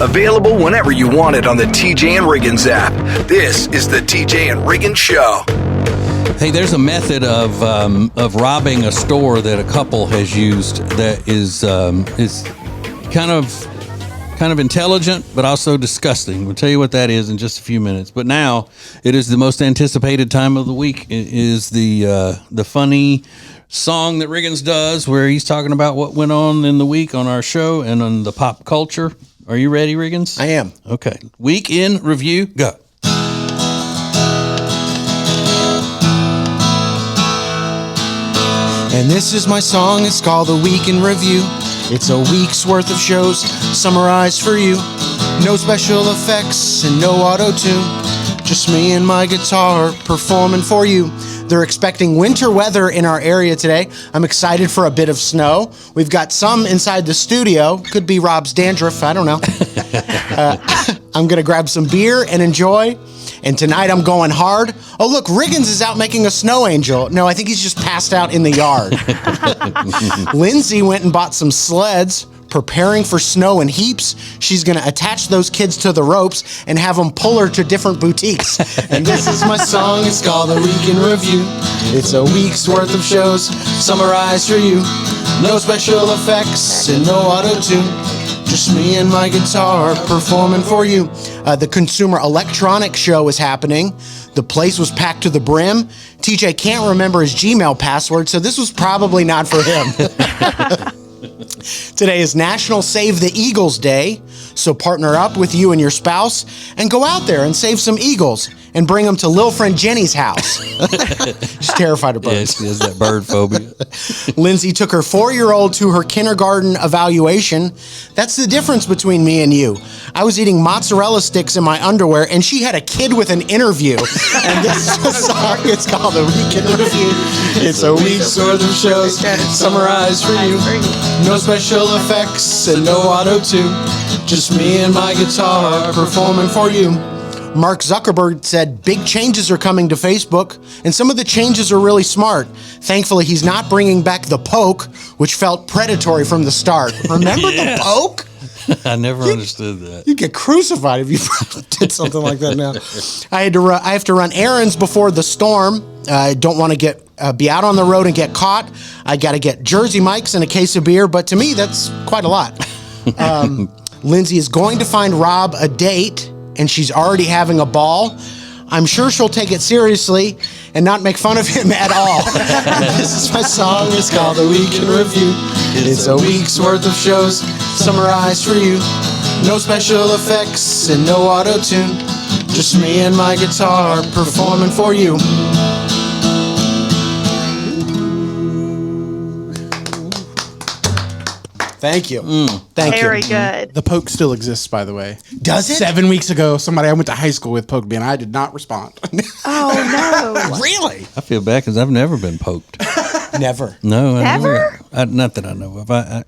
Available whenever you want it on the TJ and Riggins app. This is the TJ and Riggins Show. Hey, there's a method of robbing a store that a couple has used that is kind of intelligent, but also disgusting. We'll tell you what that is in just a few minutes. But now it is the most anticipated time of the week. It is the funny song that Riggins does, where he's talking about what went on in the week on our show and on the pop culture. Are you ready, Riggins? I am. Okay. Week in review, go. And this is my song, it's called The Week in Review. It's a week's worth of shows summarized for you. No special effects and no auto-tune. Just me and my guitar performing for you. They're expecting winter weather in our area today. I'm excited for a bit of snow. We've got some inside the studio. Could be Rob's dandruff, I don't know. I'm going to grab some beer and enjoy. And tonight I'm going hard. Oh, look, Riggins is out making a snow angel. No, I think he's just passed out in the yard. Lindsay went and bought some sleds, preparing for snow in heaps. She's going to attach those kids to the ropes and have them pull her to different boutiques. And this is my song. It's called The Week in Review. It's a week's worth of shows summarized for you. No special effects and no auto-tune. Just me and my guitar performing for you. The Consumer Electronics Show is happening. The place was packed to the brim. TJ can't remember his Gmail password, so this was probably not for him. Today is National Save the Eagles Day, so partner up with you and your spouse and go out there and save some eagles and bring them to Lil Friend Jenny's house. She's terrified of birds. Yeah, she has that bird phobia. Lindsay took her 4-year-old to her kindergarten evaluation. That's the difference between me and you. I was eating mozzarella sticks in my underwear, and she had a kid with an interview. And this is a song, it's called The Week in Review. It's a week's worth of shows summarized for you. No special effects and no auto-tune. Just me and my guitar performing for you. Mark Zuckerberg said big changes are coming to Facebook, and some of the changes are really smart. Thankfully, he's not bringing back the poke, which felt predatory from the start. Remember the poke? I never understood that. You'd get crucified if you did something like that now. I have to run errands before the storm. I don't want to be out on the road and get caught. I got to get Jersey Mike's and a case of beer, but to me, that's quite a lot. Lindsay is going to find Rob a date, and she's already having a ball. I'm sure she'll take it seriously and not make fun of him at all. This is my song. It's called The Week in Review. It's a week's worth of shows summarized for you. No special effects and no auto-tune. Just me and my guitar performing for you. Thank you. Thank you. Very good. The poke still exists, by the way. Does it? 7 weeks ago, somebody I went to high school with poked me, and I did not respond. Oh, no. Really? I feel bad because I've never been poked. Never. No, Never? Not that I know of. I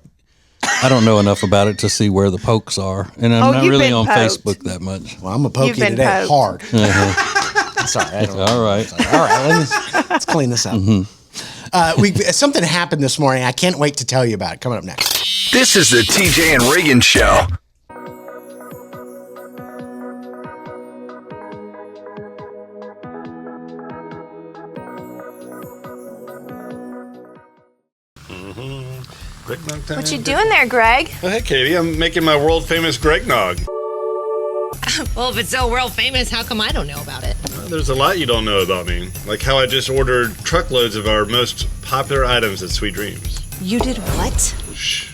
don't know enough about it to see where the pokes are, and I'm not you've really been on poked. Facebook that much. Well, I'm going to poke You've you been today poked. hard. Sorry. I don't know. All right. All right. Let's clean this up. Something happened this morning. I can't wait to tell you about it. Coming up next. This is the TJ and Riggins Show. What you doing there, Greg? Oh, hey, Katie. I'm making my world-famous Greg Nog. Well, if it's so world famous, how come I don't know about it? There's a lot you don't know about me. Like how I just ordered truckloads of our most popular items at Sweet Dreams. You did what? Shh.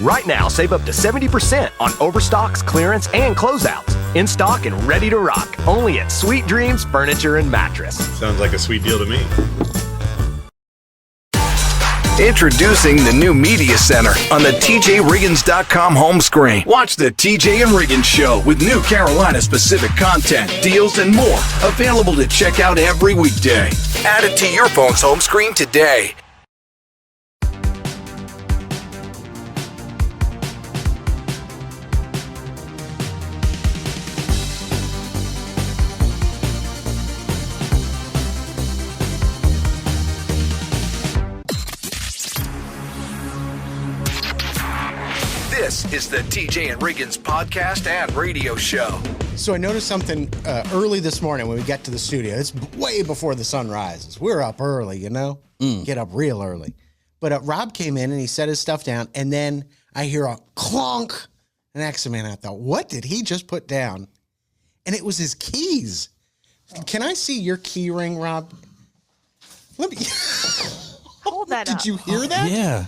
Right now, save up to 70% on overstocks, clearance, and closeouts. In stock and ready to rock. Only at Sweet Dreams Furniture and Mattress. Sounds like a sweet deal to me. Introducing the new Media Center on the TJRiggins.com home screen. Watch the TJ and Riggins Show with new Carolina-specific content, deals, and more. Available to check out every weekday. Add it to your phone's home screen today. This is the TJ and Riggins podcast and radio show. So I noticed something early this morning when we got to the studio. It's way before the sun rises. We're up early, you know? Get up real early. But Rob came in and he set his stuff down, and then I hear a clonk. And next minute I thought, what did he just put down? And it was his keys. Can I see your key ring, Rob? Let me... Hold that up. Did you hear that? Yeah.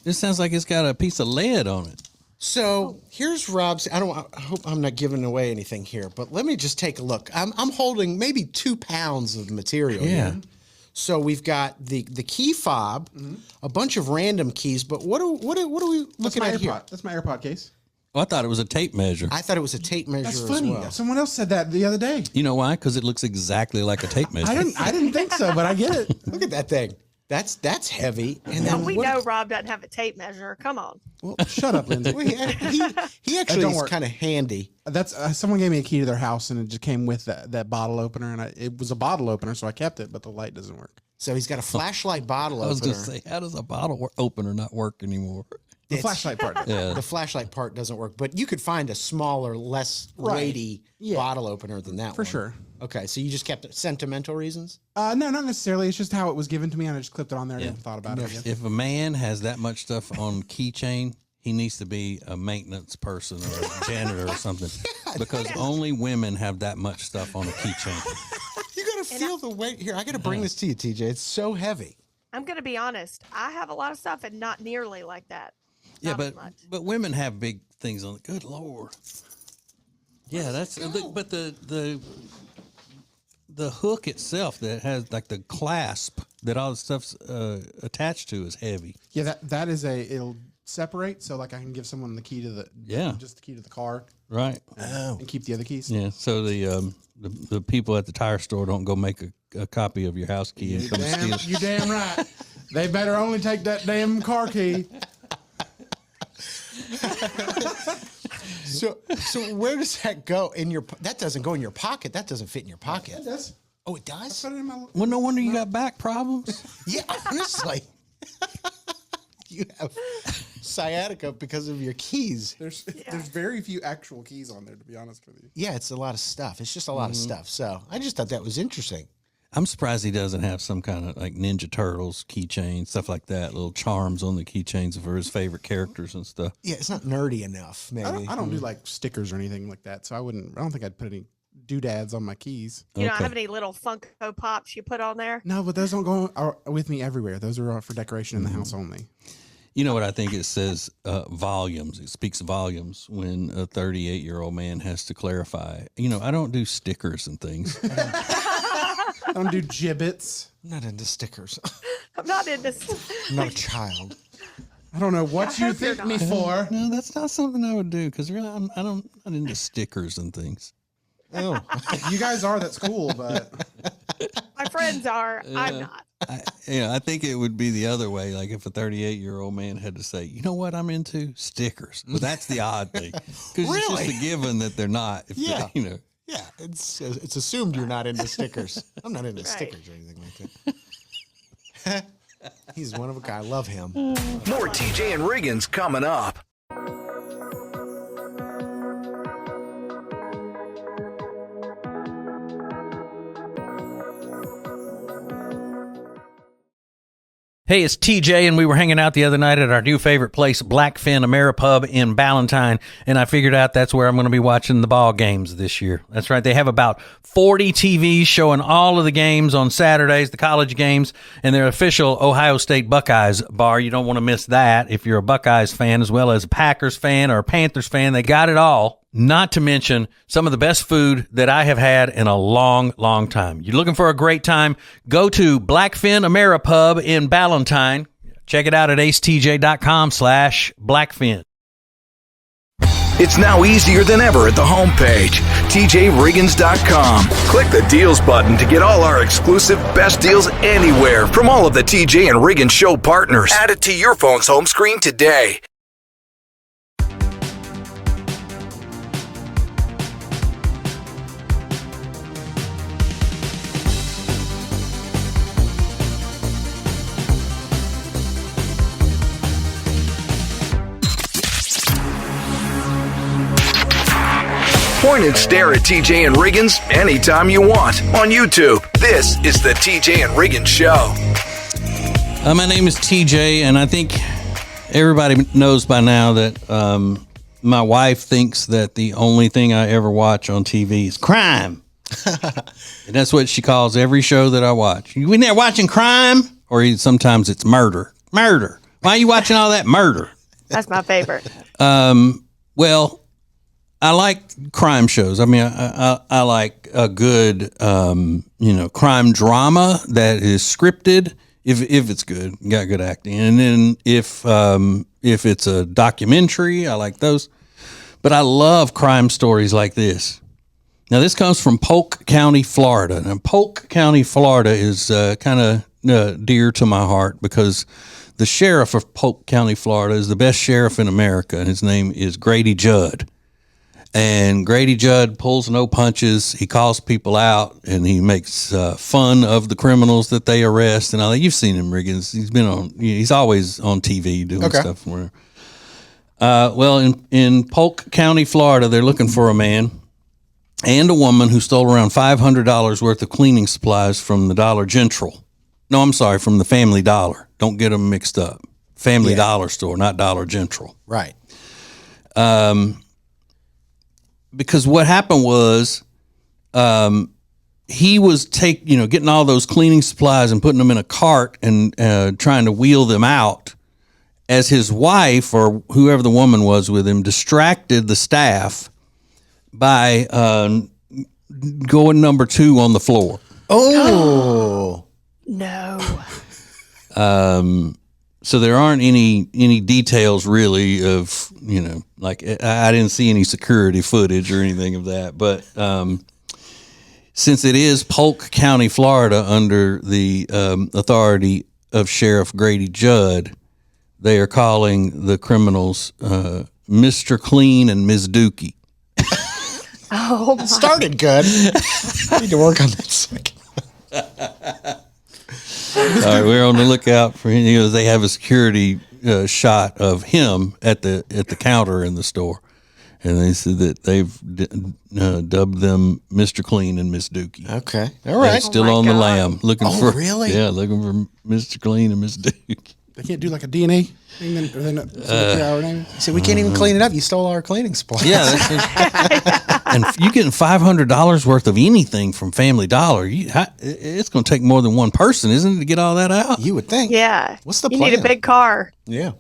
This sounds like it's got a piece of lead on it. So here's Rob's. I hope I'm not giving away anything here, but let me just take a look. I'm holding maybe 2 pounds of material. Yeah. Here. So we've got the key fob, a bunch of random keys. But what are we looking at here? That's my AirPod case. Oh, I thought it was a tape measure. I thought it was a tape measure That's funny. as well. Someone else said that the other day. You know why? Because it looks exactly like a tape measure. I didn't think so, but I get it. Look at that thing. That's heavy. And Well, then we know Rob doesn't have a tape measure. Come on. Well, shut up, Lindsay. Well, he actually don't is work. kind of handy. That's someone gave me a key to their house, and it just came with that bottle opener, and it was a bottle opener, so I kept it, but the light doesn't work. So he's got a flashlight bottle I was opener. going to say, how does a bottle opener not work anymore? The flashlight part. Yeah. The flashlight part doesn't work, but you could find a smaller, less weighty bottle opener than that For one. sure. Okay, so you just kept it sentimental reasons? No, not necessarily. It's just how it was given to me, and I just clipped it on there and never thought about it again. If a man has that much stuff on keychain, he needs to be a maintenance person or a janitor or something, because only women have that much stuff on a keychain. You got to feel the weight. Here, I got to bring this to you, TJ. It's so heavy. I'm going to be honest. I have a lot of stuff and not nearly like that. Yeah, Not as much. but women have big things on it. Good Lord. Yeah, that's but the hook itself that has like the clasp that all the stuff's attached to is heavy. Yeah, that is it'll separate, so like I can give someone the key to just the key to the car, Right. and keep the other keys. Yeah. So the people at the tire store don't go make a copy of your house key and come steal it. You damn right. They better only take that damn car key. So where does that go in your? That doesn't go in your pocket. That doesn't fit in your pocket. It does. Oh, it does. Put it in my. Well, no wonder you got back problems. Yeah, honestly, you have sciatica because of your keys. There's very few actual keys on there, to be honest with you. Yeah, it's a lot of stuff. It's just a lot of stuff. So I just thought that was interesting. I'm surprised he doesn't have some kind of like Ninja Turtles keychain, stuff like that, little charms on the keychains for his favorite characters and stuff. Yeah, it's not nerdy enough. Maybe I don't do like stickers or anything like that, so I don't think I'd put any doodads on my keys. You don't have any little Funko Pops you put on there? No, but those don't go with me everywhere. Those are for decoration in the house only. You know what I think it says? Volumes. It speaks volumes when a 38-year-old man has to clarify. You know, I don't do stickers and things. I don't do gibbets. I'm not into stickers. I'm not in this. I'm not a child. I don't know what you hope you're think me not. for. No, that's not something I would do because really, I'm not into stickers and things. Oh, You guys are. That's cool, but My friends are. I'm not. I think it would be the other way. Like if a 38-year-old man had to say, you know what I'm into? Stickers. But that's the odd thing. Because it's just Really? a given that they're not. If Yeah. they, you know. yeah. It's assumed you're not into stickers. I'm not into stickers or anything like that. He's one of a kind. I love him. More TJ and Riggins coming up. Hey, it's TJ, and we were hanging out the other night at our new favorite place, Blackfin Ameripub in Ballantyne, and I figured out that's where I'm going to be watching the ball games this year. That's right. They have about 40 TVs showing all of the games on Saturdays, the college games, and their official Ohio State Buckeyes bar. You don't want to miss that if you're a Buckeyes fan as well as a Packers fan or a Panthers fan. They got it all. Not to mention some of the best food that I have had in a long, long time. You're looking for a great time? Go to Blackfin Ameripub in Ballantyne. Check it out at acetj.com/Blackfin. It's now easier than ever at the homepage, tjriggins.com. Click the deals button to get all our exclusive best deals anywhere from all of the TJ and Riggins Show partners. Add it to your phone's home screen today. Join and stare at TJ and Riggins anytime you want on YouTube. This is the TJ and Riggins Show. My name is TJ, and I think everybody knows by now that my wife thinks that the only thing I ever watch on TV is crime. And that's what she calls every show that I watch. You in there watching crime? Or sometimes it's murder. Murder. Why are you watching all that murder? That's my favorite. Well, I like crime shows. I mean, I like a good, crime drama that is scripted. If it's good, got good acting, and then if it's a documentary, I like those. But I love crime stories like this. Now, this comes from Polk County, Florida. Now, Polk County, Florida is kind of dear to my heart because the sheriff of Polk County, Florida, is the best sheriff in America, and his name is Grady Judd. And Grady Judd pulls no punches. He calls people out, and he makes fun of the criminals that they arrest and all that. You've seen him, Riggins. He's always on TV doing stuff for him. Well, in Polk County, Florida, they're looking for a man and a woman who stole around $500 worth of cleaning supplies from the Dollar General. No, I'm sorry, from the Family Dollar. Don't get them mixed up. Family Dollar store, not Dollar General. Right. Because what happened was he was getting all those cleaning supplies and putting them in a cart and trying to wheel them out as his wife or whoever the woman was with him distracted the staff by going number 2 on the floor. Oh. No. So there aren't any details really of, like I didn't see any security footage or anything of that. But since it is Polk County, Florida, under the authority of Sheriff Grady Judd, they are calling the criminals Mr. Clean and Ms. Dookie. Oh, my. Started good. Need to work on that second. All right, we're on the lookout for him. They have a security shot of him at the counter in the store, and they said that they've dubbed them Mr. Clean and Miss Dookie. Okay, all right. They're still on the lam, looking for really? Yeah, looking for Mr. Clean and Miss Dookie. They can't do like a DNA thing. Then So we can't even clean it up. You stole our cleaning supplies. Yeah, and you getting $500 worth of anything from Family Dollar, it's going to take more than one person, isn't it, to get all that out? You would think. Yeah. What's the You plan? need a big car. Yeah.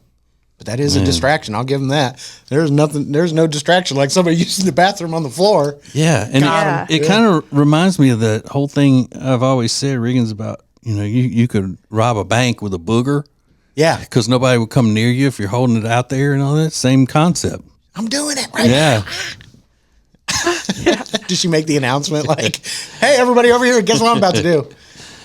But that is a distraction. I'll give them that. There's no distraction like somebody using the bathroom on the floor. Yeah, and it kind of reminds me of that whole thing I've always said, Riggins, about you could rob a bank with a booger. Yeah. Because nobody would come near you if you're holding it out there and all that. Same concept. I'm doing it right now. Did she make the announcement like, hey, everybody over here, guess what I'm about to do?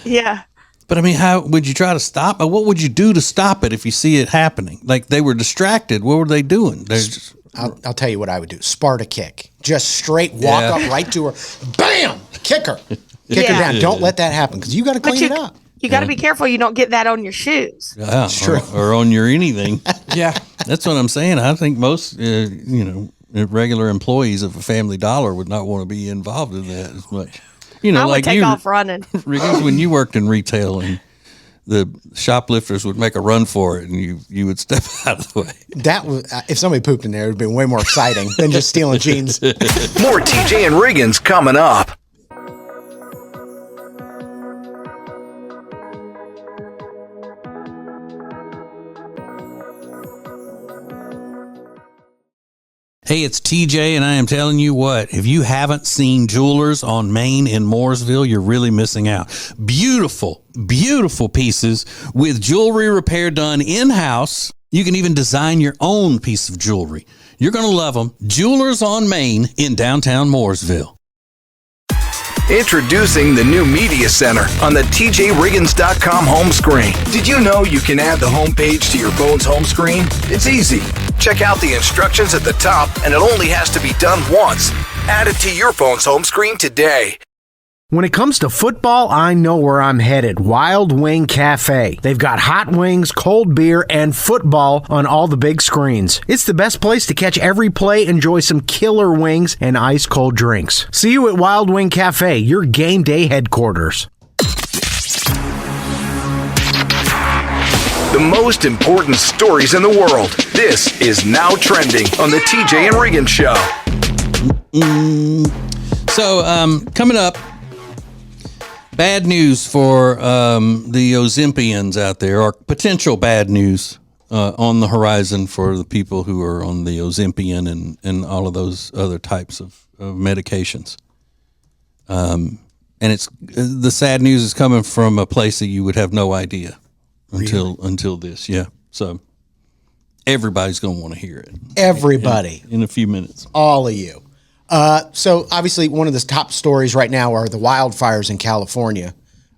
Yeah. But I mean, how would you try to stop it? What would you do to stop it if you see it happening? Like they were distracted. What were they doing? They're just, I'll tell you what I would do. Sparta kick. Just straight walk up right to her. Bam! Kick her. Kick her down. Yeah. Don't let that happen because you got to clean it up. You got to be careful you don't get that on your shoes. yeah, or on your anything. Yeah. That's what I'm saying. I think most, regular employees of a Family Dollar would not want to be involved in that as much. I would take off running. Riggins, when you worked in retail and the shoplifters would make a run for it and you would step out of the way. That was, if somebody pooped in there, it would have been way more exciting than just stealing jeans. More TJ and Riggins coming up. Hey, it's TJ, and I am telling you what, if you haven't seen Jewelers on Main in Mooresville, you're really missing out. Beautiful, beautiful pieces with jewelry repair done in-house. You can even design your own piece of jewelry. You're going to love them. Jewelers on Main in downtown Mooresville. Introducing the new Media Center on the TJRiggins.com home screen. Did you know you can add the home page to your phone's home screen? It's easy. Check out the instructions at the top, and it only has to be done once. Add it to your phone's home screen today. When it comes to football, I know where I'm headed. Wild Wing Cafe. They've got hot wings, cold beer, and football on all the big screens. It's the best place to catch every play, enjoy some killer wings, and ice-cold drinks. See you at Wild Wing Cafe, your game day headquarters. The most important stories in the world. This is Now Trending on the TJ and Riggins Show. So, coming up, bad news for the Ozempians out there, or potential bad news on the horizon for the people who are on the Ozempian and all of those other types of medications. And it's the sad news is coming from a place that you would have no idea until this. Yeah. So everybody's going to want to hear it. Everybody. In a few minutes. All of you. So obviously one of the top stories right now are the wildfires in California.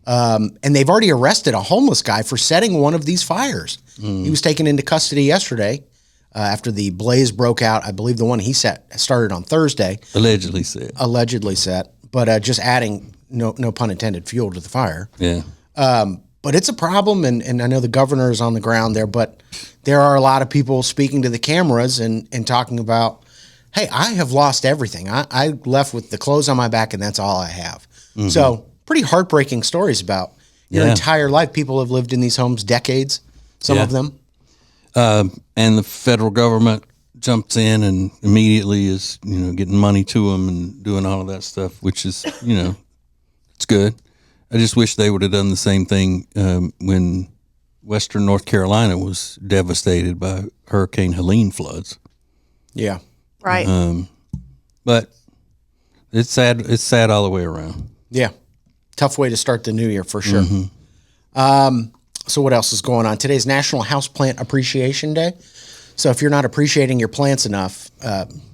And they've already arrested a homeless guy for setting one of these fires. He was taken into custody yesterday after the blaze broke out. I believe the one he started on Thursday. Allegedly set. But just adding, no pun intended, fuel to the fire. Yeah. But it's a problem, and I know the governor is on the ground there, but there are a lot of people speaking to the cameras and talking about, hey, I have lost everything. I left with the clothes on my back, and that's all I have. Mm-hmm. So pretty heartbreaking stories about your entire life. People have lived in these homes decades, some of them. And the federal government jumps in and immediately is, getting money to them and doing all of that stuff, which is, it's good. I just wish they would have done the same thing when Western North Carolina was devastated by Hurricane Helene floods. Yeah. Right. But it's sad. It's sad all the way around. Yeah. Tough way to start the new year for sure. Mm-hmm. So what else is going on? Today's National Houseplant Appreciation Day. So if you're not appreciating your plants enough,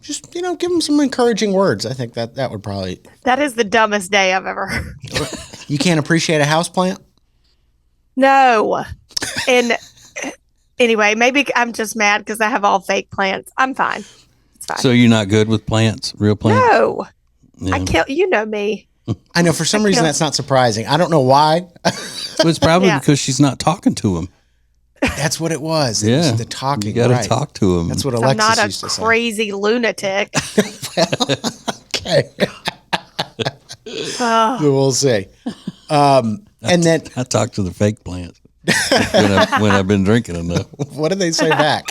just, give them some encouraging words. I think that would probably... That is the dumbest day I've ever heard. You can't appreciate a houseplant? No. And anyway, maybe I'm just mad because I have all fake plants. I'm fine. It's fine. So you're not good with plants, real plants? No. Yeah. I kill, me. I know, for some reason that's not surprising. I don't know why. Well, it's probably because she's not talking to him. That's what it was. It was the talking. You got to talk to him. That's what I'm Alexis not used to say. a crazy lunatic. Okay. We'll see. And then I talk to the fake plants when I've been drinking enough. What do they say back?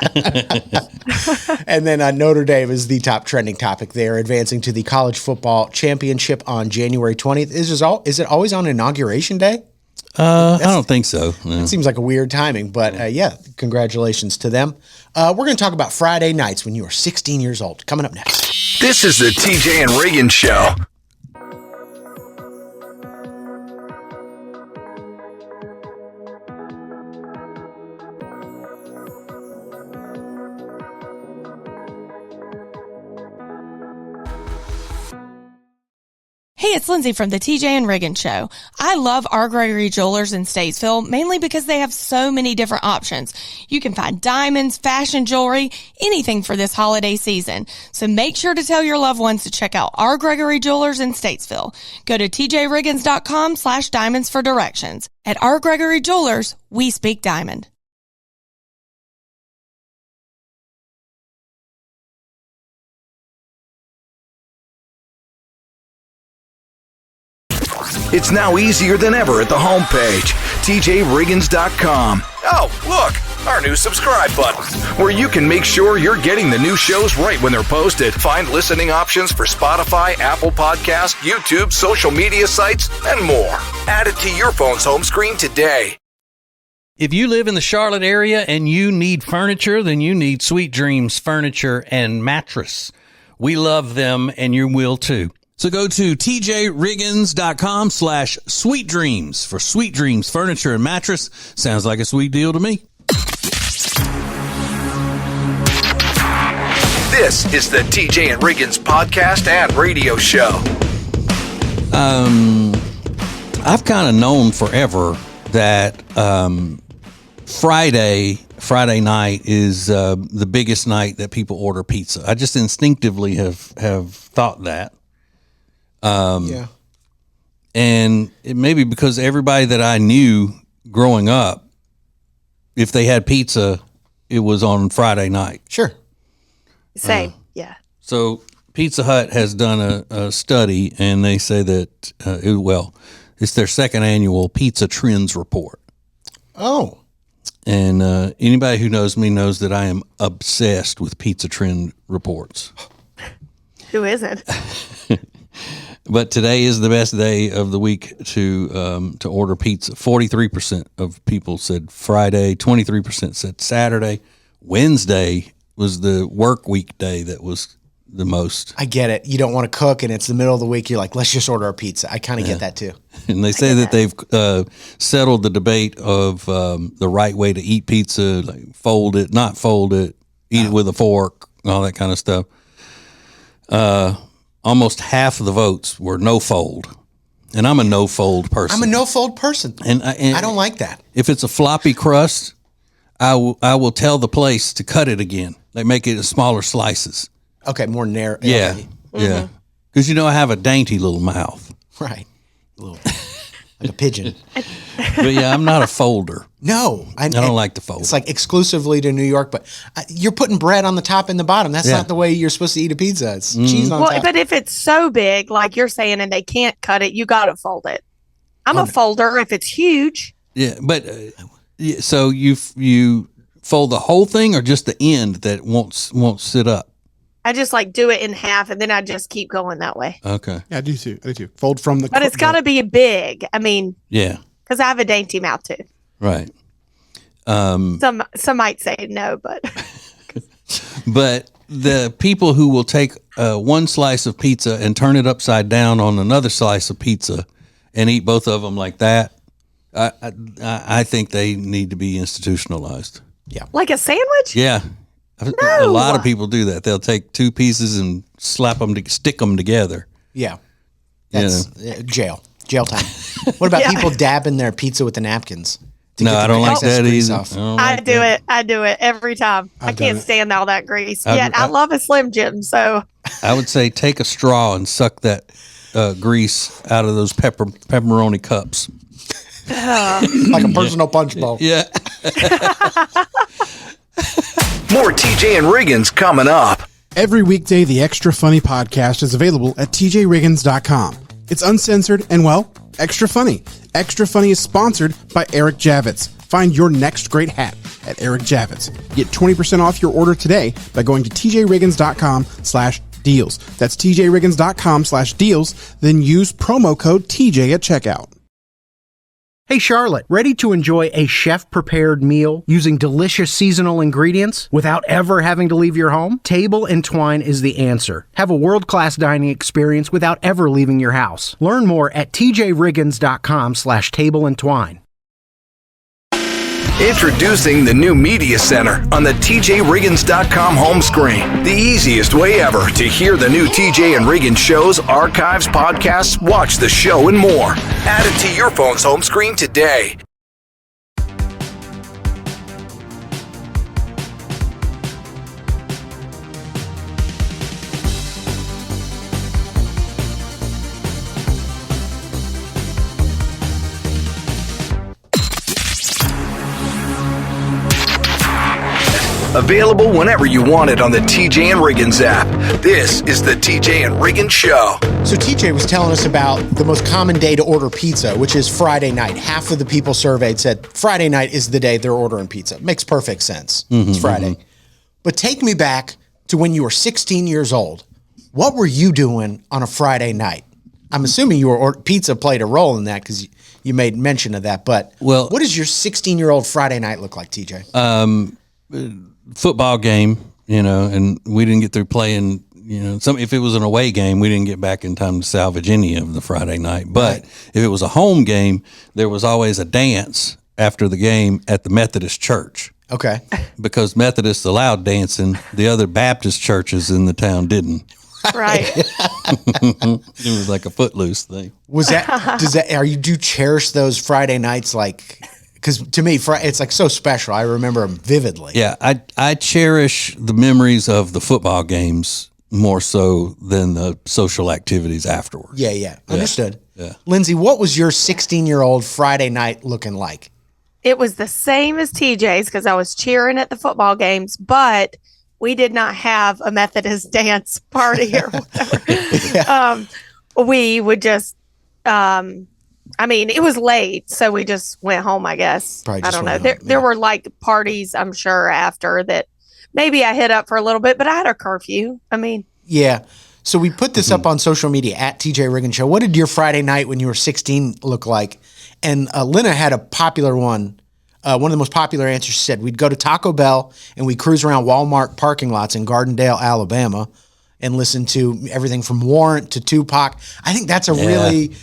And then Notre Dame is the top trending topic there, advancing to the college football championship on January 20th. Is it always on Inauguration Day? I don't think so. No. It seems like a weird timing, but congratulations to them. We're going to talk about Friday nights when you are 16 years old. Coming up next. This is the TJ and Riggins Show. Hey, it's Lindsay from the TJ and Riggins Show. I love our Gregory Jewelers in Statesville, mainly because they have so many different options. You can find diamonds, fashion jewelry, anything for this holiday season. So make sure to tell your loved ones to check out our Gregory Jewelers in Statesville. Go to tjriggins.com/diamonds for directions. At our Gregory Jewelers, we speak diamond. It's now easier than ever at the homepage, tjriggins.com. Oh, look, our new subscribe button, where you can make sure you're getting the new shows right when they're posted. Find listening options for Spotify, Apple Podcasts, YouTube, social media sites, and more. Add it to your phone's home screen today. If you live in the Charlotte area and you need furniture, then you need Sweet Dreams Furniture and Mattress. We love them, and you will too. So go to tjriggins.com/sweet dreams for Sweet Dreams Furniture and Mattress. Sounds like a sweet deal to me. This is the TJ and Riggins podcast and radio show. I've kind of known forever that Friday night is the biggest night that people order pizza. I just instinctively have thought that. And it may be because everybody that I knew growing up, if they had pizza, it was on Friday night. Sure. Same. Yeah. So Pizza Hut has done a study, and they say that, it's their second annual Pizza Trends Report. Oh. And anybody who knows me knows that I am obsessed with Pizza Trend Reports. Who isn't? But today is the best day of the week to order pizza. 43% of people said Friday, 23% said Saturday. Wednesday was the work week day that was the most. I get it. You don't want to cook, and it's the middle of the week. You're like, let's just order a pizza. I kind of get that too. And they say that they've settled the debate of the right way to eat pizza, like fold it, not fold it, eat it with a fork, all that kind of stuff. Almost half of the votes were no fold. And I'm a no fold person. I'm a no fold person. And I don't like that. If it's a floppy crust, I will tell the place to cut it again. Like make it in smaller slices. Okay, more narrow. Yeah. Okay. Yeah. Because I have a dainty little mouth. Right. Like a pigeon. But yeah, I'm not a folder. No. I don't like to fold. It's like exclusively to New York, but you're putting bread on the top and the bottom. That's not the way you're supposed to eat a pizza. It's cheese on top. But if it's so big, like you're saying, and they can't cut it, you got to fold it. I'm a folder if it's huge. Yeah, but so you fold the whole thing or just the end that won't sit up? I just like do it in half, and then I just keep going that way. Okay. Yeah, I do too. Fold from the. But it's got to be big. I mean. Yeah. Because I have a dainty mouth too. Right. Some might say no, but. But the people who will take one slice of pizza and turn it upside down on another slice of pizza and eat both of them like that, I think they need to be institutionalized. Yeah. Like a sandwich? Yeah. No. A lot of people do that. They'll take two pieces and stick them together. Yeah. That's jail time. What about people dabbing their pizza with the napkins? No, I don't like that either. I do it every time. I can't stand all that grease. Yet I love a Slim Jim, so. I would say take a straw and suck that grease out of those pepperoni cups. Like a personal punch bowl. Yeah. More TJ and Riggins coming up. Every weekday, the Extra Funny podcast is available at tjriggins.com. It's uncensored and, extra funny. Extra Funny is sponsored by Eric Javits. Find your next great hat at Eric Javits. Get 20% off your order today by going to tjriggins.com/deals. That's tjriggins.com/deals. Then use promo code TJ at checkout. Hey Charlotte, ready to enjoy a chef-prepared meal using delicious seasonal ingredients without ever having to leave your home? Table and Twine is the answer. Have a world-class dining experience without ever leaving your house. Learn more at tjriggins.com/tableandtwine. Introducing the new Media Center on the TJRiggins.com home screen. The easiest way ever to hear the new TJ and Riggins shows, archives, podcasts, watch the show, and more. Add it to your phone's home screen today. Available whenever you want it on the TJ and Riggins app. This is the TJ and Riggins Show. So TJ was telling us about the most common day to order pizza, which is Friday night. Half of the people surveyed said Friday night is the day they're ordering pizza. Makes perfect sense. It's Friday. But take me back to when you were 16 years old. What were you doing on a Friday night? I'm assuming pizza played a role in that because you made mention of that. But what does your 16-year-old Friday night look like, TJ? Football game, and we didn't get through playing, if it was an away game, we didn't get back in time to salvage any of the Friday night. But if it was a home game, there was always a dance after the game at the Methodist church. Okay. Because Methodists allowed dancing, the other Baptist churches in the town didn't. Right. It was like a footloose thing. Do you cherish those Friday nights like... Because to me, it's like so special. I remember them vividly. Yeah, I cherish the memories of the football games more so than the social activities afterwards. Yeah. Understood. Yeah. Lindsay, what was your 16-year-old Friday night looking like? It was the same as TJ's because I was cheering at the football games, but we did not have a Methodist dance party or whatever. We would just, it was late, so we just went home, I guess. I don't know. There were like parties, I'm sure, after that. Maybe I hit up for a little bit, but I had a curfew. Yeah. So we put this up on social media at TJ Riggins Show. What did your Friday night when you were 16 look like? And Lena had a popular one. One of the most popular answers, she said, we'd go to Taco Bell and we'd cruise around Walmart parking lots in Gardendale, Alabama, and listen to everything from Warrant to Tupac. I think that's a really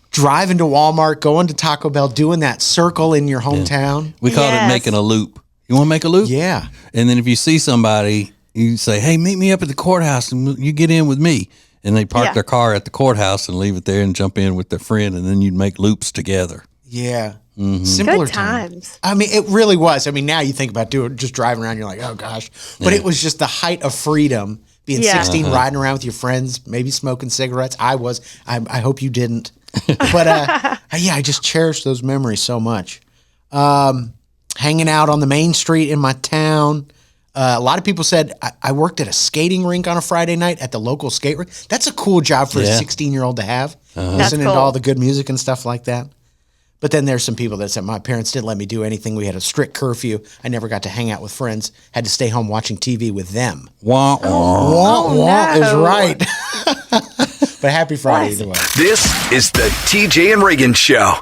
driving to Walmart, going to Taco Bell, doing that circle in your hometown. Yeah. We called it making a loop. You want to make a loop? Yeah. And then if you see somebody, you say, hey, meet me up at the courthouse and you get in with me. And they park their car at the courthouse and leave it there and jump in with their friend. And then you'd make loops together. Yeah. Mm-hmm. Simpler Good times. It really was. Now you think about just driving around, you're like, oh gosh. But it was just the height of freedom, being 16, riding around with your friends, maybe smoking cigarettes. I was. I hope you didn't. But I just cherish those memories so much. Hanging out on the main street in my town. A lot of people said I worked at a skating rink on a Friday night at the local skate rink. That's a cool job for a 16-year-old to have, listening to all the good music and stuff like that. But then there's some people that said, my parents didn't let me do anything. We had a strict curfew. I never got to hang out with friends. Had to stay home watching TV with them. Wah, wah. Wah is right. But happy Friday either way. This is the TJ and Riggins Show.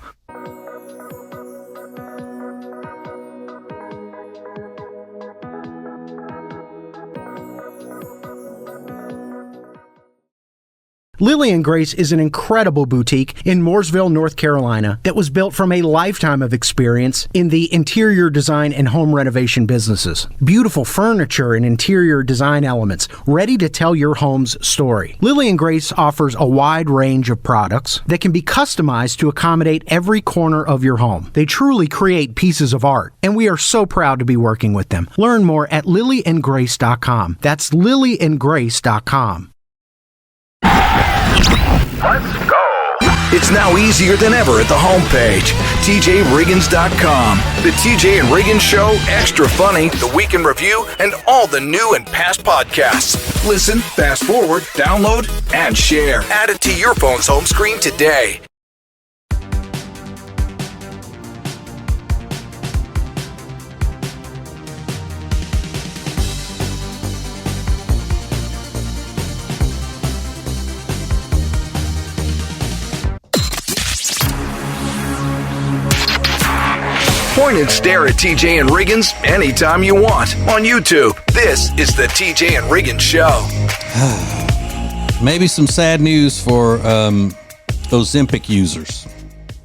Lily and Grace is an incredible boutique in Mooresville, North Carolina that was built from a lifetime of experience in the interior design and home renovation businesses. Beautiful furniture and interior design elements ready to tell your home's story. Lily and Grace offers a wide range of products that can be customized to accommodate every corner of your home. They truly create pieces of art, and we are so proud to be working with them. Learn more at lilyandgrace.com. That's lilyandgrace.com. Let's go. It's now easier than ever at the homepage, tjriggins.com. The TJ and Riggins Show, Extra Funny, The Week in Review, and all the new and past podcasts. Listen, fast forward, download, and share. Add it to your phone's home screen today. Point and stare at TJ and Riggins anytime you want on YouTube. This is the TJ and Riggins Show. Maybe some sad news for Ozempic users,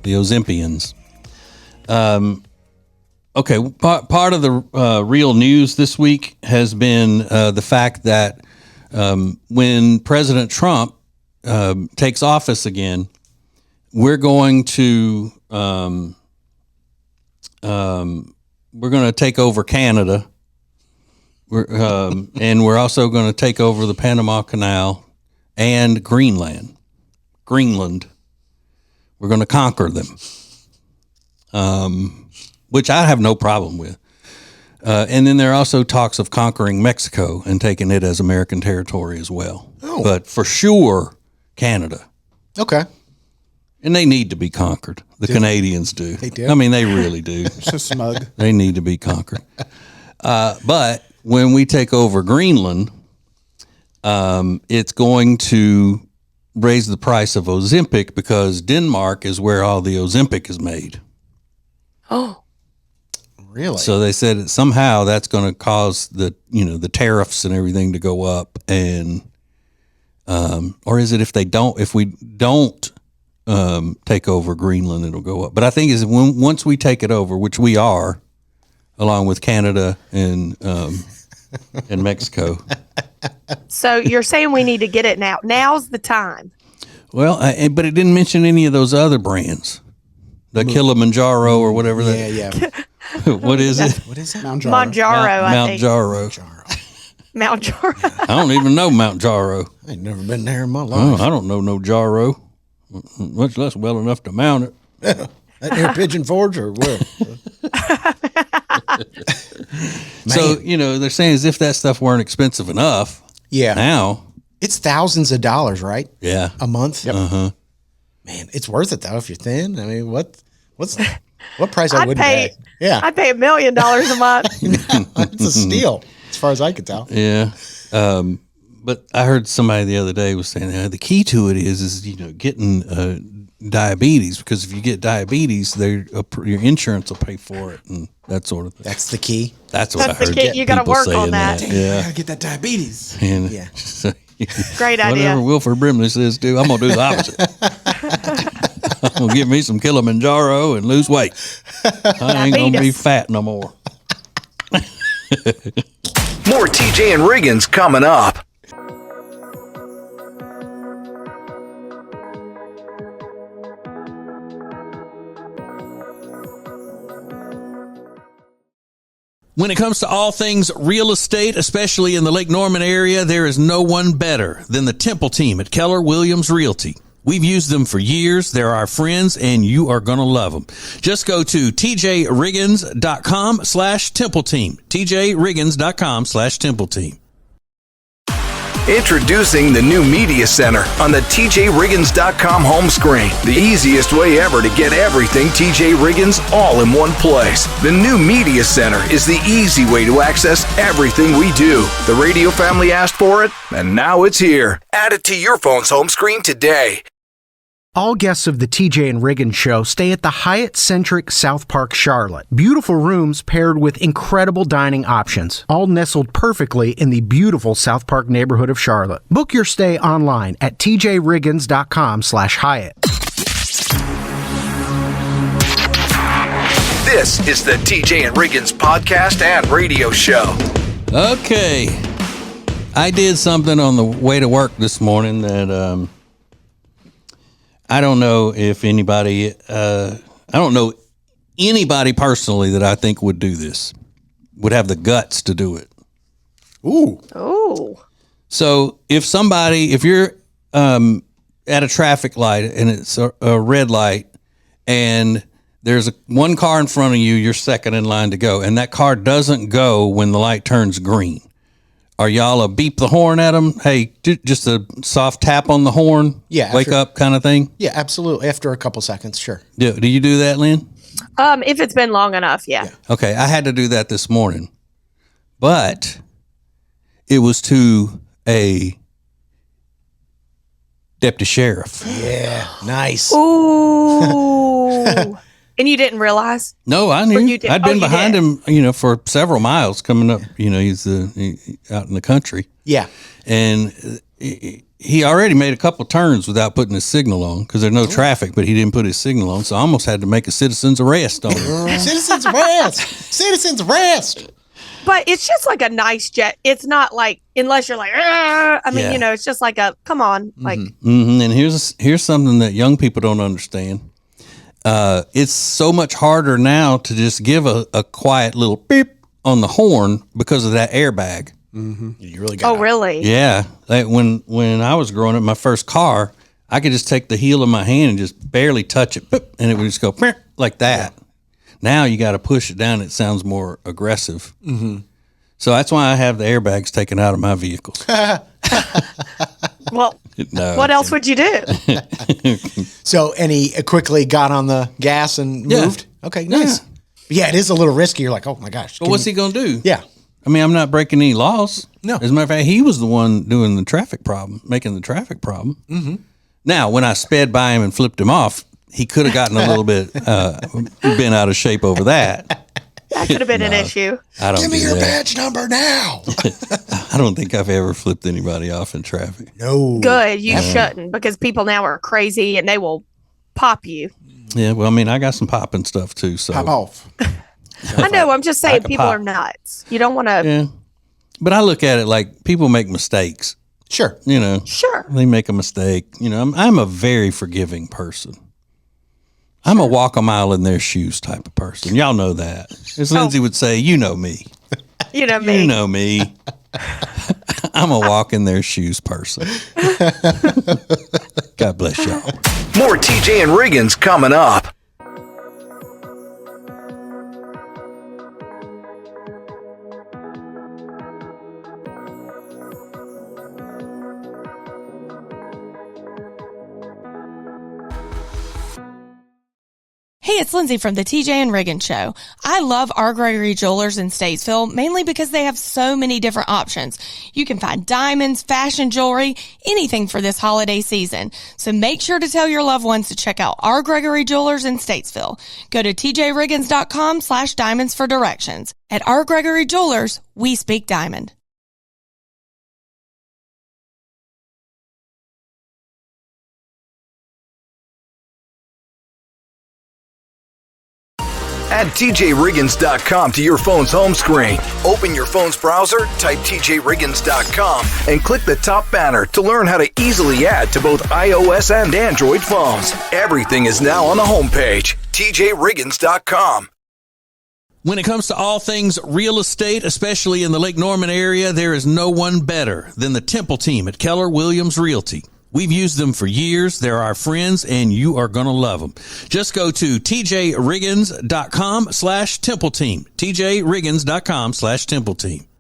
the Ozempians. Okay, part of the real news this week has been the fact that when President Trump takes office again, we're going to take over Canada. And we're also going to take over the Panama Canal and Greenland. We're going to conquer them, which I have no problem with. And then there are also talks of conquering Mexico and taking it as American territory as well. Oh. But for sure, Canada. Okay. And they need to be conquered. The Canadians do. They do? I mean, they really do. So smug. They need to be conquered. But when we take over Greenland, it's going to raise the price of Ozempic because Denmark is where all the Ozempic is made. Oh. Really? So they said that somehow that's going to cause the tariffs and everything to go up, and or is it if we don't take over Greenland, it'll go up. But I think once we take it over, which we are, along with Canada and Mexico. So you're saying we need to get it now? Now's the time. Well, but it didn't mention any of those other brands, the Kilimanjaro or whatever that. Yeah. What is it? What is it? Mount Jaro, I think. Mount Jaro. I don't even know Mount Jaro. I ain't never been there in my life. I don't know no Jaro. much less well enough to mount it. That near Pigeon Forge or where? So, they're saying as if that stuff weren't expensive enough. Yeah. Now. It's thousands of dollars, right? Yeah. A month? Yep. Uh-huh. Man, it's worth it, though, if you're thin. I mean, what price I wouldn't pay? Yeah. I'd pay $1 million a month. It's a steal, as far as I could tell. Yeah. But I heard somebody the other day was saying the key to it is getting diabetes, because if you get diabetes, your insurance will pay for it and that sort of thing. That's the key. That's what I heard. You got to work on that. Yeah. I gotta get that diabetes. And Yeah. Great idea. Whatever Wilford Brimley says do, I'm going to do the opposite. I'm going to give me some Kilimanjaro and lose weight. I ain't going to be fat no more. More TJ and Riggins coming up. When it comes to all things real estate, especially in the Lake Norman area, there is no one better than the Temple team at Keller Williams Realty. We've used them for years. They're our friends, and you are going to love them. Just go to tjriggins.com/Temple team. tjriggins.com/Temple team. Introducing the new Media Center on the TJRiggins.com home screen. The easiest way ever to get everything TJ Riggins all in one place. The new Media Center is the easy way to access everything we do. The radio family asked for it, and now it's here. Add it to your phone's home screen today. All guests of the TJ and Riggins Show stay at the Hyatt-centric South Park Charlotte. Beautiful rooms paired with incredible dining options, all nestled perfectly in the beautiful South Park neighborhood of Charlotte. Book your stay online at tjriggins.com/Hyatt. This is the TJ and Riggins podcast and radio show. Okay. I did something on the way to work this morning that I don't know if anybody, I don't know anybody personally that I think would do this, would have the guts to do it. Ooh. Ooh. So if you're at a traffic light and it's a red light and there's one car in front of you, you're second in line to go, and that car doesn't go when the light turns green. Are y'all a beep the horn at them? Hey, just a soft tap on the horn? Yeah. Wake up kind of thing? Yeah, absolutely. After a couple seconds, sure. Do you do that, Lynn? If it's been long enough, yeah. Okay, I had to do that this morning. But it was to a deputy sheriff. Yeah, nice. Ooh. And you didn't realize? No, I knew. I'd been behind him, for several miles coming up. He's out in the country. Yeah. And he already made a couple turns without putting his signal on because there's no traffic, but he didn't put his signal on. So I almost had to make a citizen's arrest on him. Citizen's arrest. Citizen's arrest. But it's just like a nice jet. It's not like, unless you're like, it's just like come on. Like, And here's something that young people don't understand. It's so much harder now to just give a quiet little beep on the horn because of that airbag. Mm-hmm. You really got Oh, really? Yeah. Like when I was growing up, my first car, I could just take the heel of my hand and just barely touch it, boop, and it would just go like that. Yeah. Now you got to push it down. It sounds more aggressive. Mm-hmm. So that's why I have the airbags taken out of my vehicles. Well, no. What else would you do? So, and he quickly got on the gas and moved? Okay, nice. Yeah, it is a little risky. You're like, oh my gosh. But what's he going to do? Yeah. I mean, I'm not breaking any laws. No. As a matter of fact, he was the one doing the traffic problem, making the traffic problem. Mm-hmm. Now, when I sped by him and flipped him off, he could have gotten a little bit bent out of shape over that. That could have been an issue. Give me your badge number now. I don't think I've ever flipped anybody off in traffic. No. Good. You shouldn't, because people now are crazy and they will pop you. Yeah, well, I mean, I got some popping stuff too. So pop off. I know. I'm just saying people are nuts. You don't want to. Yeah. But I look at it like people make mistakes. Sure. Sure. They make a mistake. I'm a very forgiving person. I'm a walk a mile in their shoes type of person. Y'all know that. As Lindsay would say, you know me. You know me. You know me. I'm a walk in their shoes person. God bless y'all. More TJ and Riggins coming up. Hey, it's Lindsay from the TJ and Riggins Show. I love our Gregory Jewelers in Statesville, mainly because they have so many different options. You can find diamonds, fashion jewelry, anything for this holiday season. So make sure to tell your loved ones to check out our Gregory Jewelers in Statesville. Go to tjriggins.com/diamonds for directions. At our Gregory Jewelers, we speak diamond. Add TJRiggins.com to your phone's home screen. Open your phone's browser, type TJRiggins.com, and click the top banner to learn how to easily add to both iOS and Android phones. Everything is now on the homepage, TJRiggins.com. When it comes to all things real estate, especially in the Lake Norman area, there is no one better than the Temple team at Keller Williams Realty. We've used them for years. They're our friends, and you are going to love them. Just go to tjriggins.com/Temple Team. tjriggins.com/Temple Team.